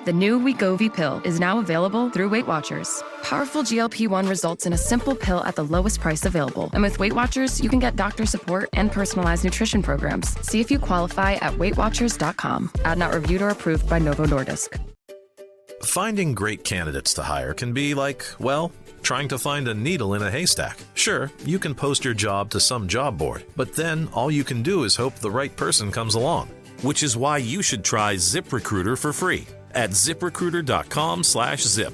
The new Wegovy pill is now available through Weight Watchers. Powerful GLP-1 results in a simple pill at the lowest price available. And with Weight Watchers, you can get doctor support and personalized nutrition programs. See if you qualify at weightwatchers.com. Ad not reviewed or approved by Novo Nordisk. Finding great candidates to hire can be like, well, trying to find a needle in a haystack. Sure, you can post your job to some job board, but then all you can do is hope the right person comes along. Which is why you should try ZipRecruiter for free at ziprecruiter.com/zip.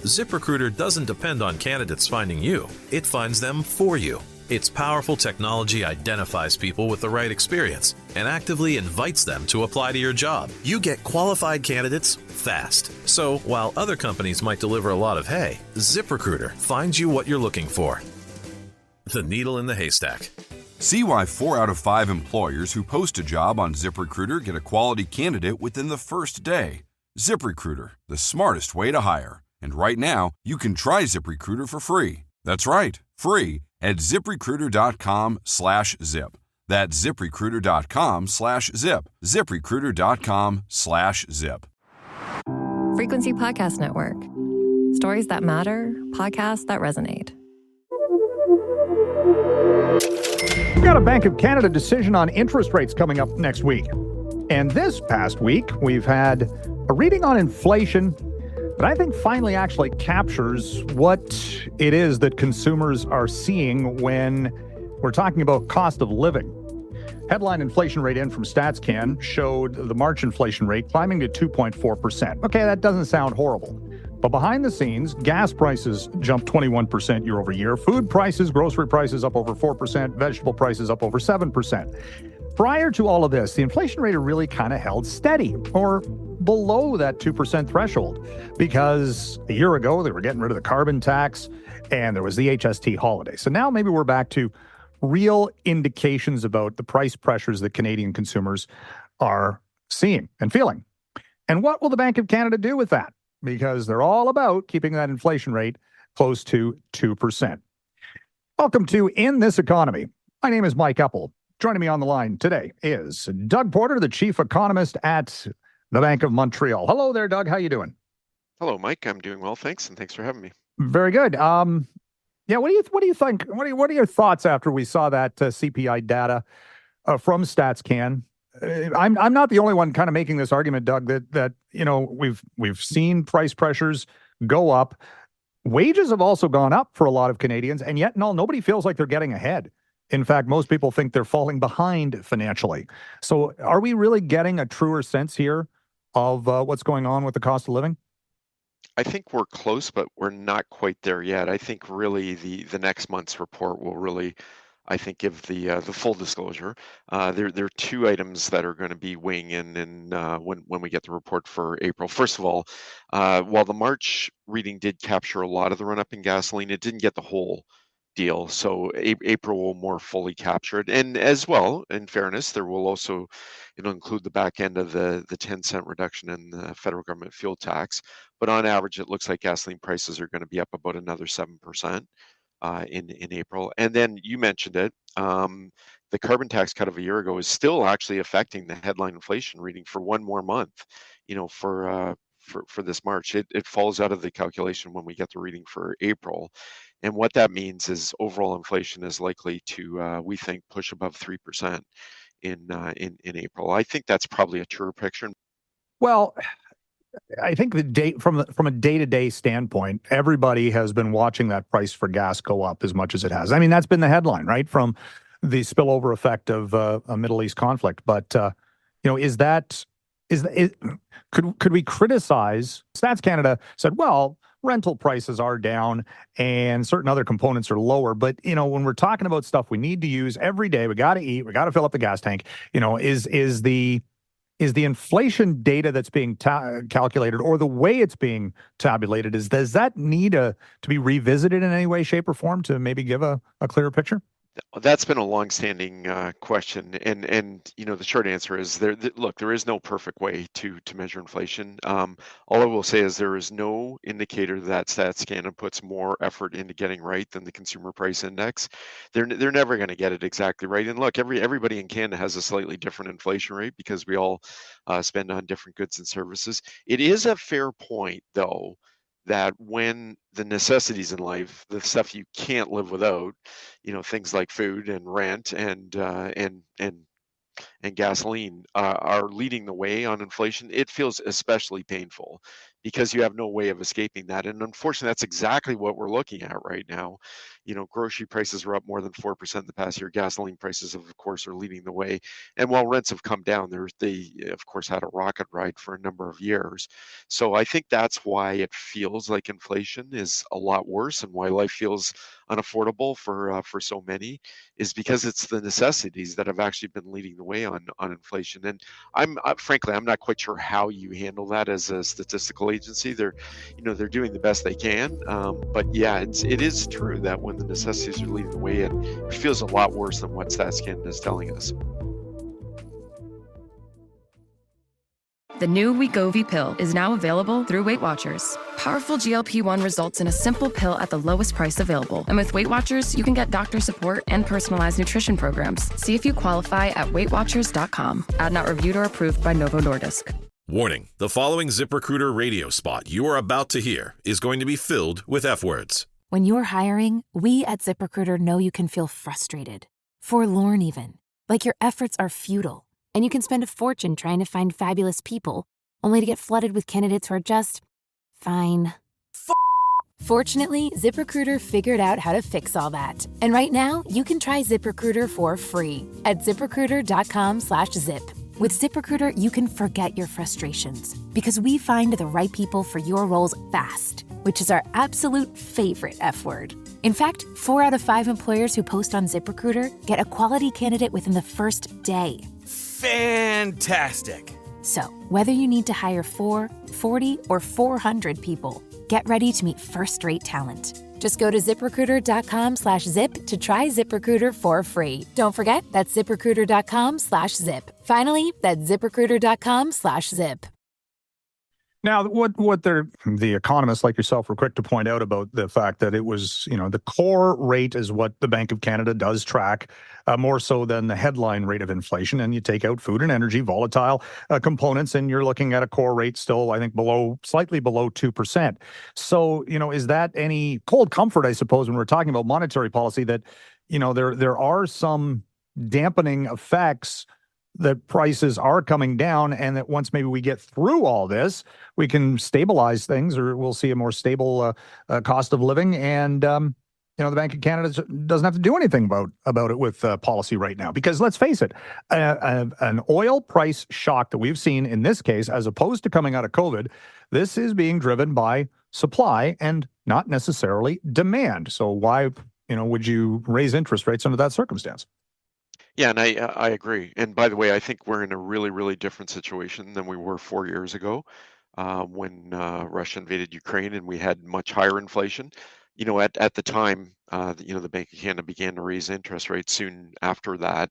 ZipRecruiter doesn't depend on candidates finding you. It finds them for you. Its powerful technology identifies people with the right experience and actively invites them to apply to your job. You get qualified candidates fast. So while other companies might deliver a lot of hay, ZipRecruiter finds you what you're looking for. The needle in the haystack. See why 4 out of 5 employers who post a job on ZipRecruiter get a quality candidate within the first day. ZipRecruiter, the smartest way to hire. And right now, you can try ZipRecruiter for free. That's right, free at ziprecruiter.com/zip. That's ziprecruiter.com/zip. ziprecruiter.com/zip. Frequency Podcast Network. Stories that matter, podcasts that resonate. We've got a Bank of Canada decision on interest rates coming up next week. And this past week, we've had a reading on inflation that I think finally actually captures what it is that consumers are seeing when we're talking about cost of living. Headline inflation rate in from StatsCan showed the March inflation rate climbing to 2.4%. Okay, that doesn't sound horrible. But behind the scenes, gas prices jumped 21% year over year. Food prices, grocery prices up over 4%, vegetable prices up over 7%. Prior to all of this, the inflation rate really kind of held steady or below that 2% threshold because a year ago they were getting rid of the carbon tax and there was the HST holiday. So now maybe we're back to real indications about the price pressures that Canadian consumers are seeing and feeling. And what will the Bank of Canada do with that? Because they're all about keeping that inflation rate close to 2%. Welcome to In This Economy. My name is Mike Eppel. Joining me on the line today is Doug Porter, the chief economist at the Bank of Montreal. Hello there, Doug. How you doing? Hello, Mike. I'm doing well, thanks, and thanks for having me. Very good. Yeah, what do you think? What are your thoughts after we saw that CPI data from StatsCan? I'm not the only one kind of making this argument, Doug, that you know we've seen price pressures go up. Wages have also gone up for a lot of Canadians, and yet nobody feels like they're getting ahead. In fact, most people think they're falling behind financially. So are we really getting a truer sense here of what's going on with the cost of living? I think we're close, but we're not quite there yet. I think really the next month's report will really, I think, give the full disclosure. There are two items that are going to be weighing in when we get the report for April. First of all, while the March reading did capture a lot of the run-up in gasoline, it didn't get the whole deal. So April will more fully capture it. And as well, in fairness, there will also, include the back end of the 10-cent reduction in the federal government fuel tax. But on average, it looks like gasoline prices are going to be up about another 7% in April. And then you mentioned it, the carbon tax cut of a year ago is still actually affecting the headline inflation reading for one more month, for this March. It falls out of the calculation when we get the reading for April. And what that means is overall inflation is likely to, we think, push above 3% in April. I think that's probably a truer picture. Well, I think from a day-to-day standpoint, everybody has been watching that price for gas go up as much as it has. I mean, that's been the headline, right, from the spillover effect of a Middle East conflict. But could we criticize? Stats Canada said, well, rental prices are down and certain other components are lower. But, when we're talking about stuff we need to use every day, we got to eat, we got to fill up the gas tank, is the inflation data that's being calculated or the way it's being tabulated, does that need to be revisited in any way, shape, or form to maybe give a clearer picture? That's been a longstanding question, and the short answer is look, there is no perfect way to measure inflation. All I will say is there is no indicator that StatsCanada puts more effort into getting right than the Consumer Price Index. They're never going to get it exactly right. And look, everybody in Canada has a slightly different inflation rate because we all spend on different goods and services. It is a fair point, though, that when the necessities in life, the stuff you can't live without, things like food and rent and gasoline are leading the way on inflation, it feels especially painful because you have no way of escaping that. And unfortunately, that's exactly what we're looking at right now. Grocery prices are up more than 4% the past year. Gasoline prices, of course, are leading the way. And while rents have come down, they, of course, had a rocket ride for a number of years. So I think that's why it feels like inflation is a lot worse and why life feels unaffordable for so many is because it's the necessities that have actually been leading the way on inflation. And frankly, I'm not quite sure how you handle that as a statistical agency. They're doing the best they can, but yeah, it is true that when the necessities are leading the way, it feels a lot worse than what Stats Canada is telling us. The new Wegovy pill is now available through Weight Watchers. Powerful GLP-1 results in a simple pill at the lowest price available. And with Weight Watchers, you can get doctor support and personalized nutrition programs. See if you qualify at weightwatchers.com. Ad not reviewed or approved by Novo Nordisk. Warning, the following ZipRecruiter radio spot you are about to hear is going to be filled with F words. When you're hiring, we at ZipRecruiter know you can feel frustrated, forlorn even, like your efforts are futile. And you can spend a fortune trying to find fabulous people, only to get flooded with candidates who are just fine. Fortunately, ZipRecruiter figured out how to fix all that. And right now, you can try ZipRecruiter for free at ZipRecruiter.com/zip. With ZipRecruiter, you can forget your frustrations because we find the right people for your roles fast, which is our absolute favorite F word. In fact, 4 out of 5 employers who post on ZipRecruiter get a quality candidate within the first day. Fantastic. So, whether you need to hire 4, 40, or 400 people, get ready to meet first-rate talent. Just go to ZipRecruiter.com/zip to try ZipRecruiter for free. Don't forget, that's ZipRecruiter.com/zip. Finally, that's ZipRecruiter.com/zip. Now, what the economists like yourself were quick to point out about the fact that it was, the core rate is what the Bank of Canada does track more so than the headline rate of inflation. And you take out food and energy, volatile components, and you're looking at a core rate still, I think, slightly below 2%. So, is that any cold comfort, I suppose, when we're talking about monetary policy that, there are some dampening effects that prices are coming down, and that once maybe we get through all this, we can stabilize things, or we'll see a more stable cost of living. And the Bank of Canada doesn't have to do anything about it with policy right now. Because let's face it, an oil price shock that we've seen in this case, as opposed to coming out of COVID, this is being driven by supply and not necessarily demand. So why would you raise interest rates under that circumstance? Yeah, and I agree. And by the way, I think we're in a really, really different situation than we were 4 years ago when Russia invaded Ukraine and we had much higher inflation. At the time, the Bank of Canada began to raise interest rates soon after that.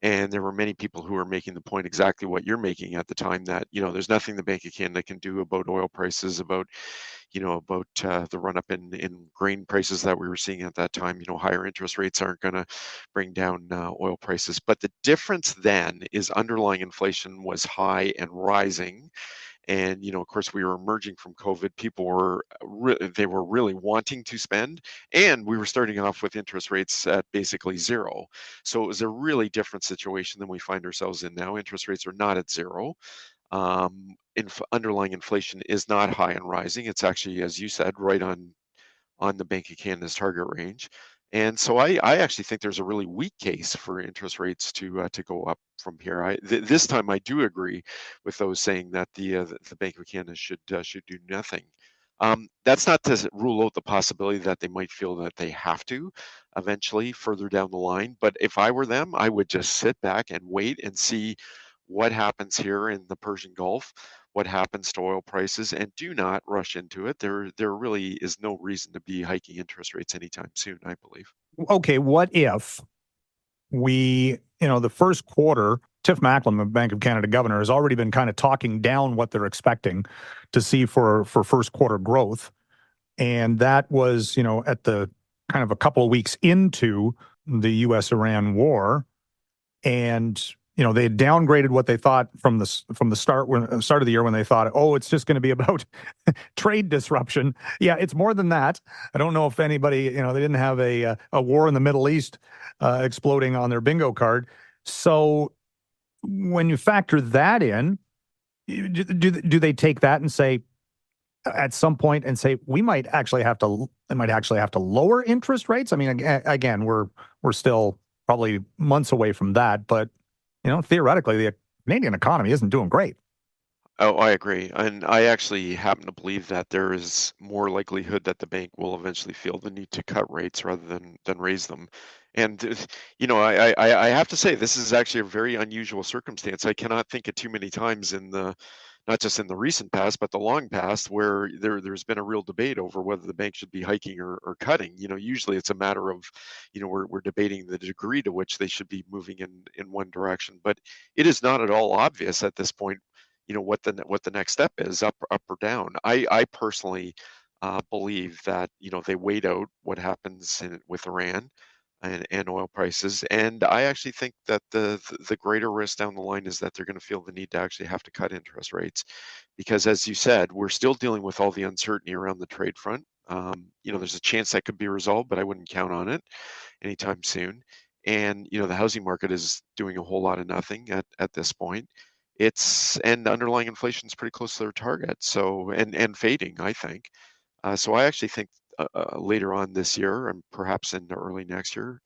And there were many people who were making the point exactly what you're making at the time, that, there's nothing the Bank of Canada can do about oil prices, about the run up in grain prices that we were seeing at that time. Higher interest rates aren't going to bring down oil prices. But the difference then is underlying inflation was high and rising. And of course, we were emerging from COVID. People were really wanting to spend, and we were starting off with interest rates at basically zero. So it was a really different situation than we find ourselves in now. Interest rates are not at zero. Underlying inflation is not high and rising. It's actually, as you said, right on the Bank of Canada's target range. And so I actually think there's a really weak case for interest rates to go up from here. This time I do agree with those saying that the Bank of Canada should do nothing. That's not to rule out the possibility that they might feel that they have to eventually further down the line. But if I were them, I would just sit back and wait and see what happens here in the Persian Gulf, what happens to oil prices, and do not rush into it. There really is no reason to be hiking interest rates anytime soon, I believe. Okay, what if the first quarter, Tiff Macklem, the Bank of Canada governor, has already been kind of talking down what they're expecting to see for first quarter growth. And that was, at the kind of a couple of weeks into the U.S.-Iran war. And, they had downgraded what they thought from the start of the year when they thought, oh, it's just going to be about trade disruption. Yeah, it's more than that. I don't know if anybody, they didn't have a war in the Middle East exploding on their bingo card. So when you factor that in, do they take that and say, at some point, and say we might actually have to lower interest rates? I mean, again, we're still probably months away from that, but theoretically, the Canadian economy isn't doing great. Oh, I agree. And I actually happen to believe that there is more likelihood that the bank will eventually feel the need to cut rates rather than raise them. And, I have to say, this is actually a very unusual circumstance. I cannot think of too many times not just in the recent past, but the long past, where there's been a real debate over whether the bank should be hiking or cutting. Usually it's a matter of, we're debating the degree to which they should be moving in one direction. But it is not at all obvious at this point, what the next step is, up or down. I personally believe that they wait out what happens with Iran and oil prices, and I actually think that the greater risk down the line is that they're going to feel the need to actually have to cut interest rates, because, as you said, we're still dealing with all the uncertainty around the trade front. There's a chance that could be resolved, but I wouldn't count on it anytime soon. And the housing market is doing a whole lot of nothing at this point. And underlying inflation is pretty close to their target. So and fading, I think. So I actually think later on this year, and perhaps into early next year,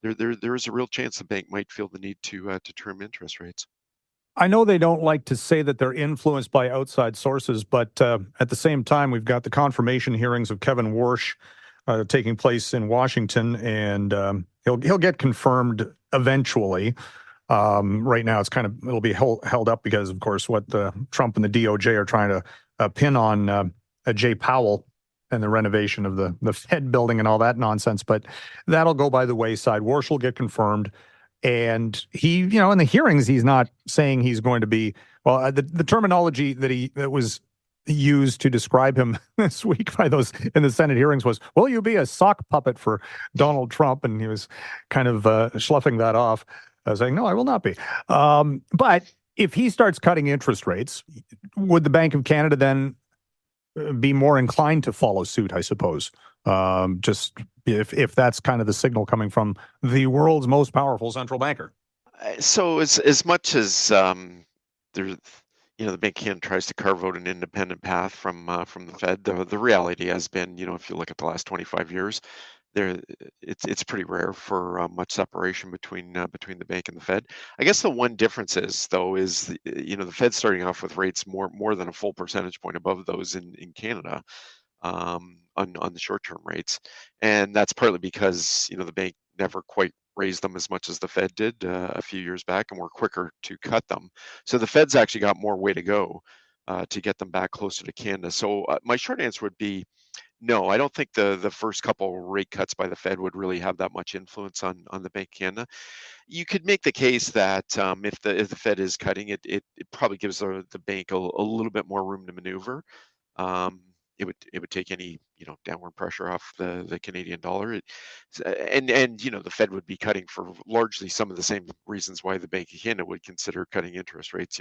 there is a real chance the bank might feel the need to trim interest rates. I know they don't like to say that they're influenced by outside sources, but at the same time, we've got the confirmation hearings of Kevin Warsh taking place in Washington, and he'll get confirmed eventually. Right now, it'll be held up because, of course, what Trump and the DOJ are trying to pin on Jay Powell and the renovation of the Fed building and all that nonsense. But that'll go by the wayside. Warsh will get confirmed. And he, in the hearings, he's not saying he's going to be, well, the terminology that was used to describe him this week by those in the Senate hearings was, will you be a sock puppet for Donald Trump? And he was kind of sloughing that off, saying, no, I will not be. But if he starts cutting interest rates, would the Bank of Canada then be more inclined to follow suit, I suppose? Just if that's kind of the signal coming from the world's most powerful central banker. So as much as there's, the Bank of Canada tries to carve out an independent path from the Fed, the reality has been, if you look at the last 25 years, it's pretty rare for much separation between the bank and the Fed. I guess the one difference is the Fed's starting off with rates more than a full percentage point above those in Canada on the short-term rates, and that's partly because the bank never quite raised them as much as the Fed did a few years back, and were quicker to cut them. So the Fed's actually got more way to go to get them back closer to Canada. So my short answer would be, no, I don't think the first couple rate cuts by the Fed would really have that much influence on the Bank of Canada. You could make the case that if the Fed is cutting it, it probably gives the bank a little bit more room to maneuver. It would take any downward pressure off the Canadian dollar, and the Fed would be cutting for largely some of the same reasons why the Bank of Canada would consider cutting interest rates.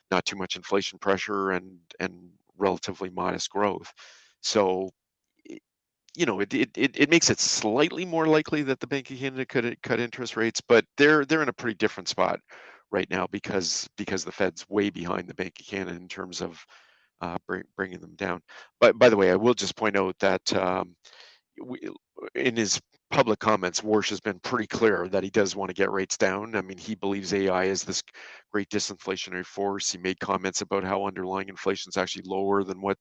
Not too much inflation pressure and relatively modest growth. So, it makes it slightly more likely that the Bank of Canada could cut interest rates, but they're in a pretty different spot right now because the Fed's way behind the Bank of Canada in terms of bringing them down. But by the way, I will just point out that in his public comments, Warsh has been pretty clear that he does want to get rates down. I mean, he believes AI is this great disinflationary force. He made comments about how underlying inflation is actually lower than what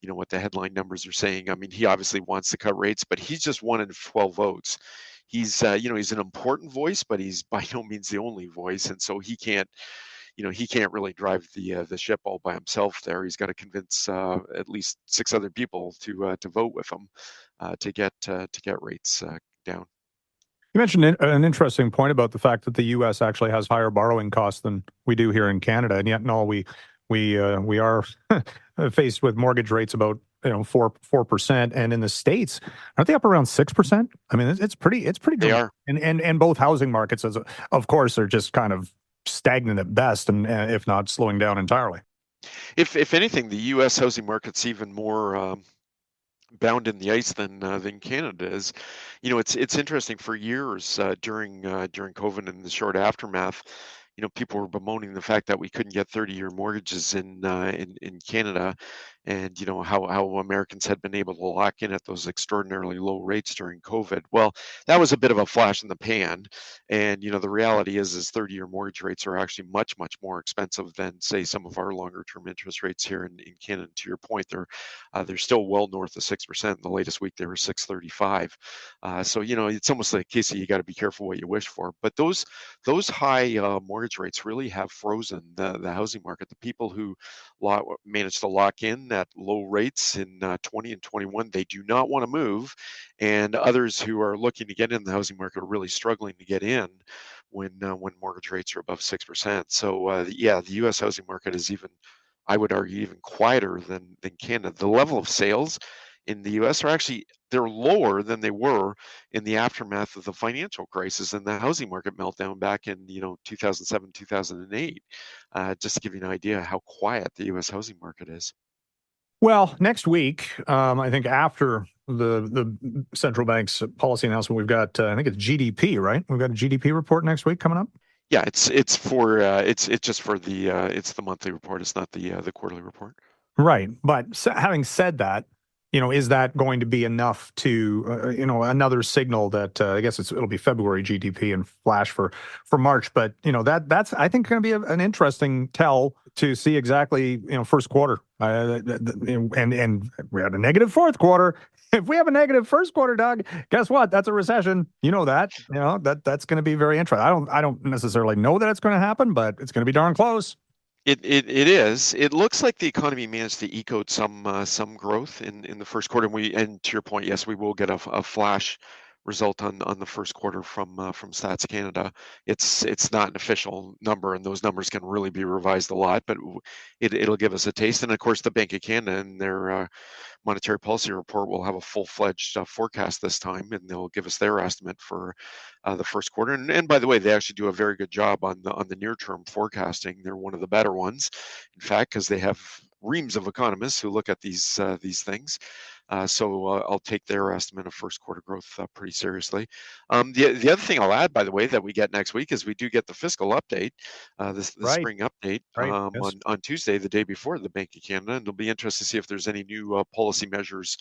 the headline numbers are saying. I mean, he obviously wants to cut rates, but he's just one in 12 votes. He's he's an important voice, but he's by no means the only voice, and so he can't really drive the ship all by himself there. He's got to convince at least 6 other people to vote with him to get rates down. You mentioned an interesting point about the fact that the U.S. actually has higher borrowing costs than we do here in Canada, and yet no, we are faced with mortgage rates about 4%, and in the States, aren't they up around 6%? I mean, it's pretty They dramatic. are. And both housing markets, of course, are just kind of stagnant at best, and if not slowing down entirely. If anything, the U.S. housing market's even more bound in the ice than Canada is. It's interesting. For years during COVID and the short aftermath, people were bemoaning the fact that we couldn't get 30-year mortgages in Canada, and how Americans had been able to lock in at those extraordinarily low rates during COVID. Well, that was a bit of a flash in the pan, and the reality is 30-year mortgage rates are actually much more expensive than, say, some of our longer term interest rates here in Canada. To your point, they're still well north of 6%. In the latest week, they were 6.35. So it's almost like, Casey, you got to be careful what you wish for. But those high mortgage rates really have frozen the housing market. The people who managed to lock in at low rates in 20 and 21, they do not want to move, and others who are looking to get in the housing market are really struggling to get in when mortgage rates are above 6%. So the U.S. housing market is even, I would argue, even quieter than Canada. The level of sales in the U.S. they're lower than they were in the aftermath of the financial crisis and the housing market meltdown back in 2007, 2008. Just to give you an idea how quiet the U.S. housing market is. Well, next week, I think after the central bank's policy announcement, we've got I think it's GDP, right? We've got a GDP report next week coming up. Yeah, it's just for it's the monthly report. It's not the quarterly report. Right. But having said that, is that going to be enough to, another signal that I guess it'll be February GDP and flash for March. But, that's, I think, going to be an interesting tell to see exactly, first quarter. And we had a negative fourth quarter. If we have a negative first quarter, Doug, guess what? That's a recession. That's going to be very interesting. I don't necessarily know that it's going to happen, but it's going to be darn close. It is. It looks like the economy managed to eke out some growth in the first quarter. And to your point, yes, we will get a flash result on the first quarter from Stats Canada. It's not an official number, and those numbers can really be revised a lot, but it'll give us a taste. And of course, the Bank of Canada and their monetary policy report will have a full-fledged forecast this time, and they'll give us their estimate for the first quarter. And by the way, they actually do a very good job on the near-term forecasting. They're one of the better ones, in fact, because they have reams of economists who look at these things. So I'll take their estimate of first quarter growth pretty seriously. The other thing I'll add, by the way, that we get next week is we do get the fiscal update, the Right. spring update Right. Yes. on Tuesday, the day before the Bank of Canada, and it'll be interesting to see if there's any new policy measures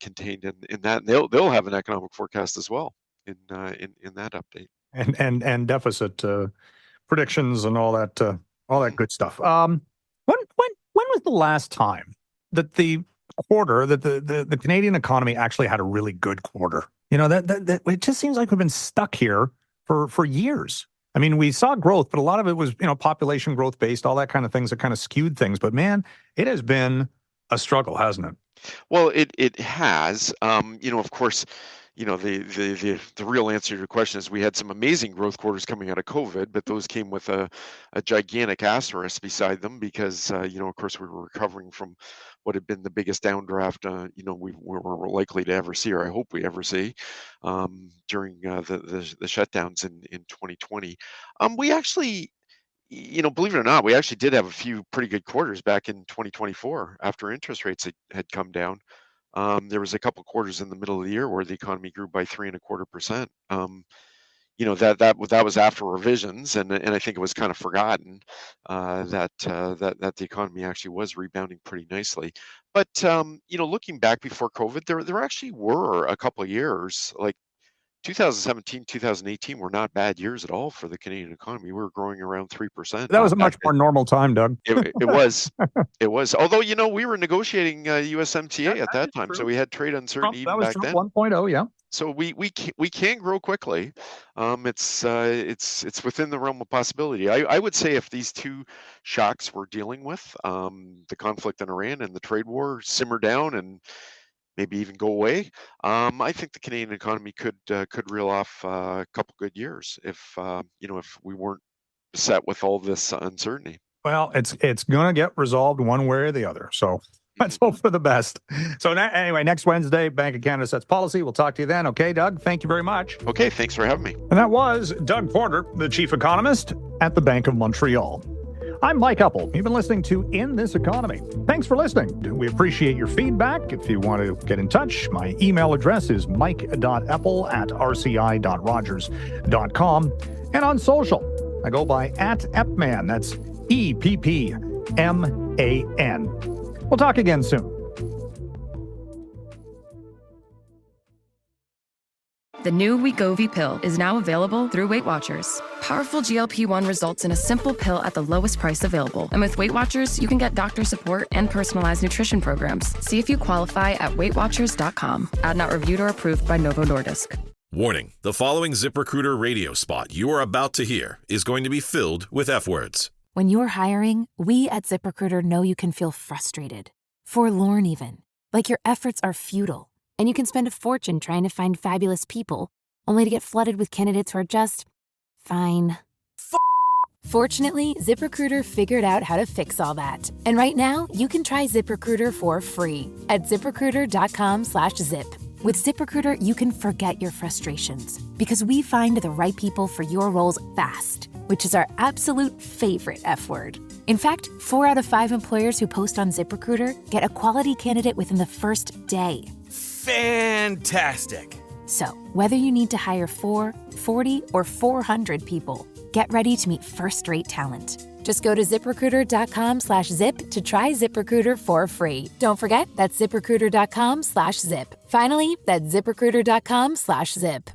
contained in that. And they'll have an economic forecast as well in that update. And deficit predictions and all that good stuff. When was the last time that the Canadian economy actually had a really good quarter? That it just seems like we've been stuck here for years. I mean, we saw growth, but a lot of it was population growth based, all that kind of things that kind of skewed things. But man, it has been a struggle, hasn't it? Well, it has. Of course, the real answer to your question is we had some amazing growth quarters coming out of COVID, but those came with a gigantic asterisk beside them because of course we were recovering from what had been the biggest downdraft we were likely to ever see, or I hope we ever see, during the shutdowns in 2020. We actually, believe it or not, we actually did have a few pretty good quarters back in 2024 after interest rates had come down. There was a couple quarters in the middle of the year where the economy grew by 3.25%. That was after revisions, and I think it was kind of forgotten that the economy actually was rebounding pretty nicely. But looking back before COVID, there actually were a couple of years like 2017, 2018 were not bad years at all for the Canadian economy. We were growing around 3%. That was a much more normal time, Doug. It was. Although, we were negotiating USMCA at that time, so we had trade uncertainty even back then. 1.0, yeah. So we can grow quickly. It's within the realm of possibility. I would say if these two shocks we're dealing with, the conflict in Iran and the trade war, simmer down and maybe even go away, I think the Canadian economy could reel off a couple good years if we weren't set with all this uncertainty. Well, it's going to get resolved one way or the other. So let's hope for the best. So anyway, next Wednesday, Bank of Canada sets policy. We'll talk to you then. Okay, Doug, thank you very much. Okay, thanks for having me. And that was Doug Porter, the chief economist at the Bank of Montreal. I'm Mike Eppel. You've been listening to In This Economy. Thanks for listening. We appreciate your feedback. If you want to get in touch, my email address is mike.eppel@rci.rogers.com. And on social, I go by @Eppman. That's EPPMAN. We'll talk again soon. The new Wegovy pill is now available through Weight Watchers. Powerful GLP-1 results in a simple pill at the lowest price available. And with Weight Watchers, you can get doctor support and personalized nutrition programs. See if you qualify at weightwatchers.com. Ad not reviewed or approved by Novo Nordisk. Warning, the following ZipRecruiter radio spot you are about to hear is going to be filled with F-words. When you're hiring, we at ZipRecruiter know you can feel frustrated, forlorn even, like your efforts are futile, and you can spend a fortune trying to find fabulous people, only to get flooded with candidates who are just fine. Fortunately, ZipRecruiter figured out how to fix all that. And right now, you can try ZipRecruiter for free at ZipRecruiter.com/zip. With ZipRecruiter, you can forget your frustrations because we find the right people for your roles fast, which is our absolute favorite F word. In fact, 4 out of 5 employers who post on ZipRecruiter get a quality candidate within the first day. Fantastic. So, whether you need to hire 4, 40, or 400 people, get ready to meet first-rate talent. Just go to ZipRecruiter.com/zip to try ZipRecruiter for free. Don't forget, that's ZipRecruiter.com/zip. Finally, that's ZipRecruiter.com/zip.